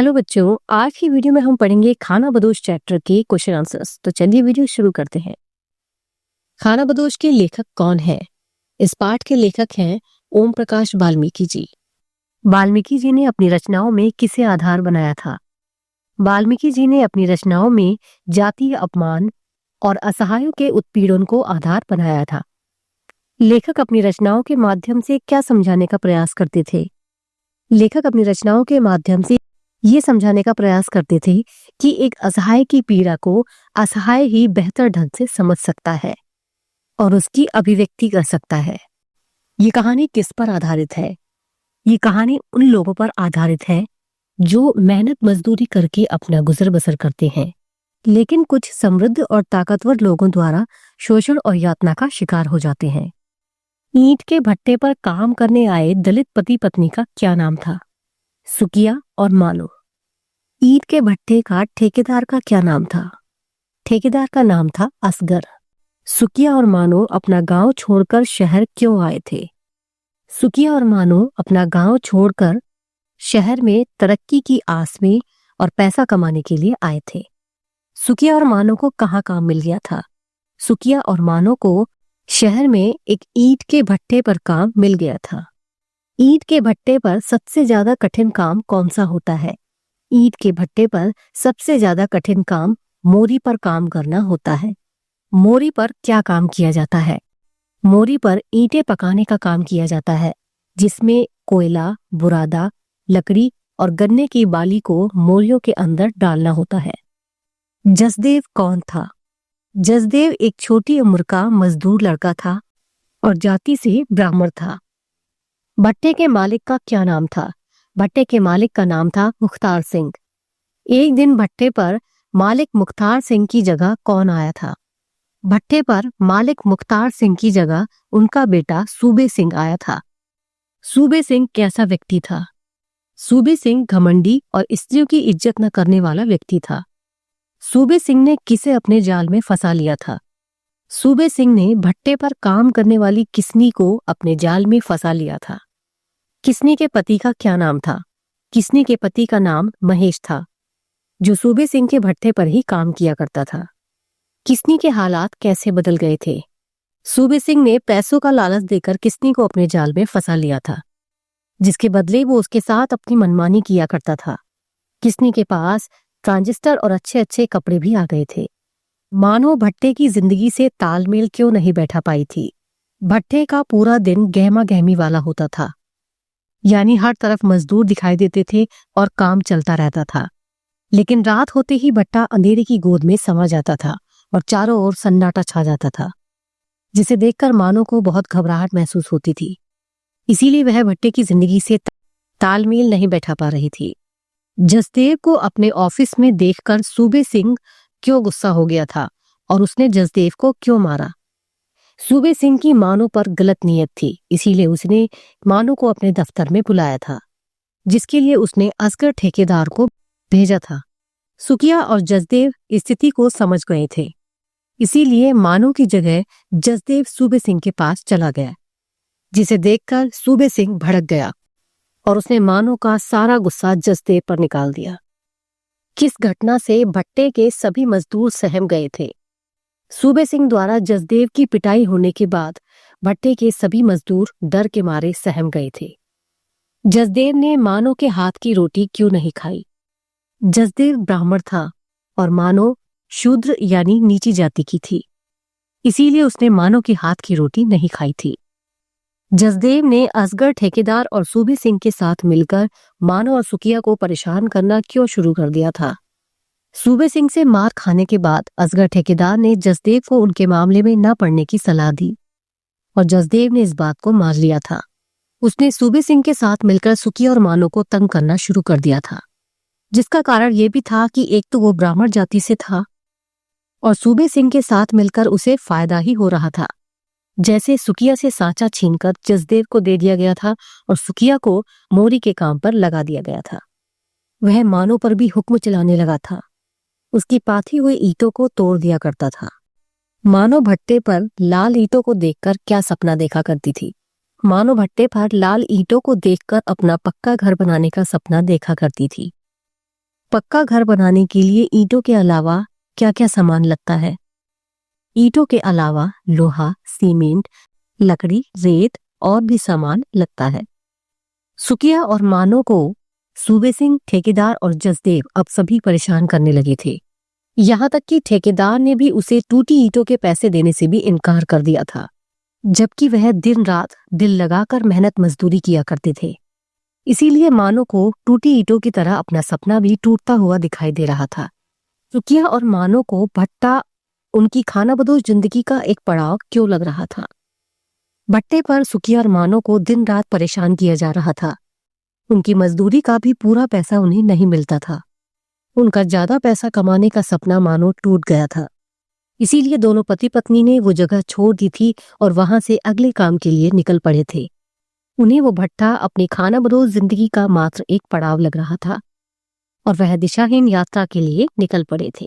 Hello बच्चों, आज की वीडियो में हम पढ़ेंगे खाना बदोश चैप्टर के क्वेश्चन आंसर्स। तो चलिए वीडियो शुरू करते हैं। खाना बदोश के लेखक कौन है? इस पाठ के लेखक हैं ओम प्रकाश वाल्मीकि जी। वाल्मीकि जी ने अपनी रचनाओं में किसे आधार बनाया था? वाल्मीकि जी ने अपनी रचनाओं में जातीय अपमान और असहायों के उत्पीड़न को आधार बनाया था। लेखक अपनी रचनाओं के माध्यम से क्या समझाने का प्रयास करते थे? लेखक अपनी रचनाओं के माध्यम से ये समझाने का प्रयास करते थे कि एक असहाय की पीड़ा को असहाय ही बेहतर ढंग से समझ सकता है और उसकी अभिव्यक्ति कर सकता है। ये कहानी किस पर आधारित है? ये कहानी उन लोगों पर आधारित है जो मेहनत मजदूरी करके अपना गुजर बसर करते हैं, लेकिन कुछ समृद्ध और ताकतवर लोगों द्वारा शोषण और यातना का शिकार हो जाते हैं। ईंट के भट्टे पर काम करने आए दलित पति पत्नी का क्या नाम था? सुकिया और मानो। ईंट के भट्टे का ठेकेदार का क्या नाम था? ठेकेदार का नाम था असगर। सुकिया और मानो अपना गांव छोड़कर शहर क्यों आए थे? सुकिया और मानो अपना गांव छोड़कर शहर में तरक्की की आस में और पैसा कमाने के लिए आए थे। सुकिया और मानो को कहाँ काम मिल गया था? सुकिया और मानो को शहर में एक ईंट के भट्टे पर काम मिल गया था। ईंट के भट्टे पर सबसे ज्यादा कठिन काम कौन सा होता है? ईंट के भट्टे पर सबसे ज्यादा कठिन काम मोरी पर काम करना होता है। मोरी पर क्या काम किया जाता है? मोरी पर ईंटें पकाने का काम किया जाता है, जिसमें कोयला, बुरादा, लकड़ी और गन्ने की बाली को मोरियों के अंदर डालना होता है। जसदेव कौन था? जसदेव एक छोटी उम्र का मजदूर लड़का था और जाति से ब्राह्मण था। भट्टे के मालिक का क्या नाम था? भट्टे के मालिक का नाम था मुख्तार सिंह। एक दिन भट्टे पर मालिक मुख्तार सिंह की जगह कौन आया था? भट्टे पर मालिक मुख्तार सिंह की जगह उनका बेटा सूबे सिंह आया था। सूबे सिंह कैसा व्यक्ति था? सूबे सिंह घमंडी और स्त्रियों की इज्जत न करने वाला व्यक्ति था। सूबे सिंह ने किसे अपने जाल में फंसा लिया था? सूबे सिंह ने भट्टे पर काम करने वाली किसनी को अपने जाल में फंसा लिया था। किसनी के पति का क्या नाम था? किसनी के पति का नाम महेश था, जो सूबे सिंह के भट्टे पर ही काम किया करता था। किसनी के हालात कैसे बदल गए थे? सूबे सिंह ने पैसों का लालच देकर किसनी को अपने जाल में फंसा लिया था, जिसके बदले वो उसके साथ अपनी मनमानी किया करता था। किसनी के पास ट्रांजिस्टर और अच्छे अच्छे कपड़े भी आ गए थे। मानो भट्टे की जिंदगी से तालमेल क्यों नहीं बैठा पाई थी। भट्टे का पूरा दिन गहमा गहमी वाला होता था, यानी हर तरफ मजदूर दिखाई देते थे और काम चलता रहता था। लेकिन रात होते ही भट्टा अंधेरे की गोद में समा जाता था और चारों ओर सन्नाटा छा जाता था, जिसे देखकर मानो को बहुत घबराहट महसूस होती थी। इसीलिए वह भट्टे की जिंदगी से तालमेल नहीं बैठा पा रही थी। जसदेव को अपने ऑफिस में देखकर सूबे सिंह क्यों गुस्सा हो गया था और उसने जसदेव को क्यों मारा? सूबे सिंह की मानो पर गलत नीयत थी, इसीलिए उसने मानो को अपने दफ्तर में बुलाया था, जिसके लिए उसने असगर ठेकेदार को भेजा था। सुकिया और जसदेव स्थिति को समझ गए थे, इसीलिए मानो की जगह जसदेव सूबे सिंह के पास चला गया, जिसे देखकर सूबे सिंह भड़क गया और उसने मानो का सारा गुस्सा जसदेव पर निकाल दिया। किस घटना से भट्टे के सभी मजदूर सहम गए थे? सूबे सिंह द्वारा जसदेव की पिटाई होने के बाद भट्टे के सभी मजदूर डर के मारे सहम गए थे। जसदेव ने मानो के हाथ की रोटी क्यों नहीं खाई? जसदेव ब्राह्मण था और मानो शूद्र यानी नीची जाति की थी, इसीलिए उसने मानो के हाथ की रोटी नहीं खाई थी। जसदेव ने असगर ठेकेदार और सूबे सिंह के साथ मिलकर मानो और सुकिया को परेशान करना क्यों शुरू कर दिया था? सूबे सिंह से मार खाने के बाद असगर ठेकेदार ने जसदेव को उनके मामले में न पड़ने की सलाह दी और जसदेव ने इस बात को मान लिया था। उसने सूबे सिंह के साथ मिलकर सुकिया और मानो को तंग करना शुरू कर दिया था, जिसका कारण यह भी था कि एक तो वो ब्राह्मण जाति से था और सूबे सिंह के साथ मिलकर उसे फायदा ही हो रहा था। जैसे सुकिया से सांचा छीनकर जसदेव को दे दिया गया था और सुकिया को मोरी के काम पर लगा दिया गया था। वह मानो पर भी हुक्म चलाने लगा था, उसकी पाथी हुई ईंटों को तोड़ दिया करता था। मानो भट्टे पर लाल ईंटों को देखकर क्या सपना देखा करती थी? मानो भट्टे पर लाल ईंटों को देखकर अपना पक्का घर बनाने का सपना देखा करती थी। पक्का घर बनाने के लिए ईंटों के अलावा क्या क्या सामान लगता है? ईंटों के अलावा लोहा, सीमेंट, लकड़ी, रेत और भी सामान लगता है। सुखिया और मानो को सूबे सिंह, ठेकेदार और जसदेव अब सभी परेशान करने लगे थे। यहाँ तक कि ठेकेदार ने भी उसे टूटी ईंटों के पैसे देने से भी इनकार कर दिया था, जबकि वह दिन रात दिल लगाकर मेहनत मजदूरी किया करते थे। इसीलिए मानो को टूटी ईंटों की तरह अपना सपना भी टूटता हुआ दिखाई दे रहा था। सुखिया और मानो को भट्टा उनकी खानाबदोश जिंदगी का एक पड़ाव क्यों लग रहा था? भट्टे पर सुखिया और मानो को दिन रात परेशान किया जा रहा था। उनकी मजदूरी का भी पूरा पैसा उन्हें नहीं मिलता था। उनका ज्यादा पैसा कमाने का सपना मानो टूट गया था। इसीलिए दोनों पति पत्नी ने वो जगह छोड़ दी थी और वहां से अगले काम के लिए निकल पड़े थे। उन्हें वो भट्टा अपनी खानाबदोश जिंदगी का मात्र एक पड़ाव लग रहा था और वह दिशाहीन यात्रा के लिए निकल पड़े थे।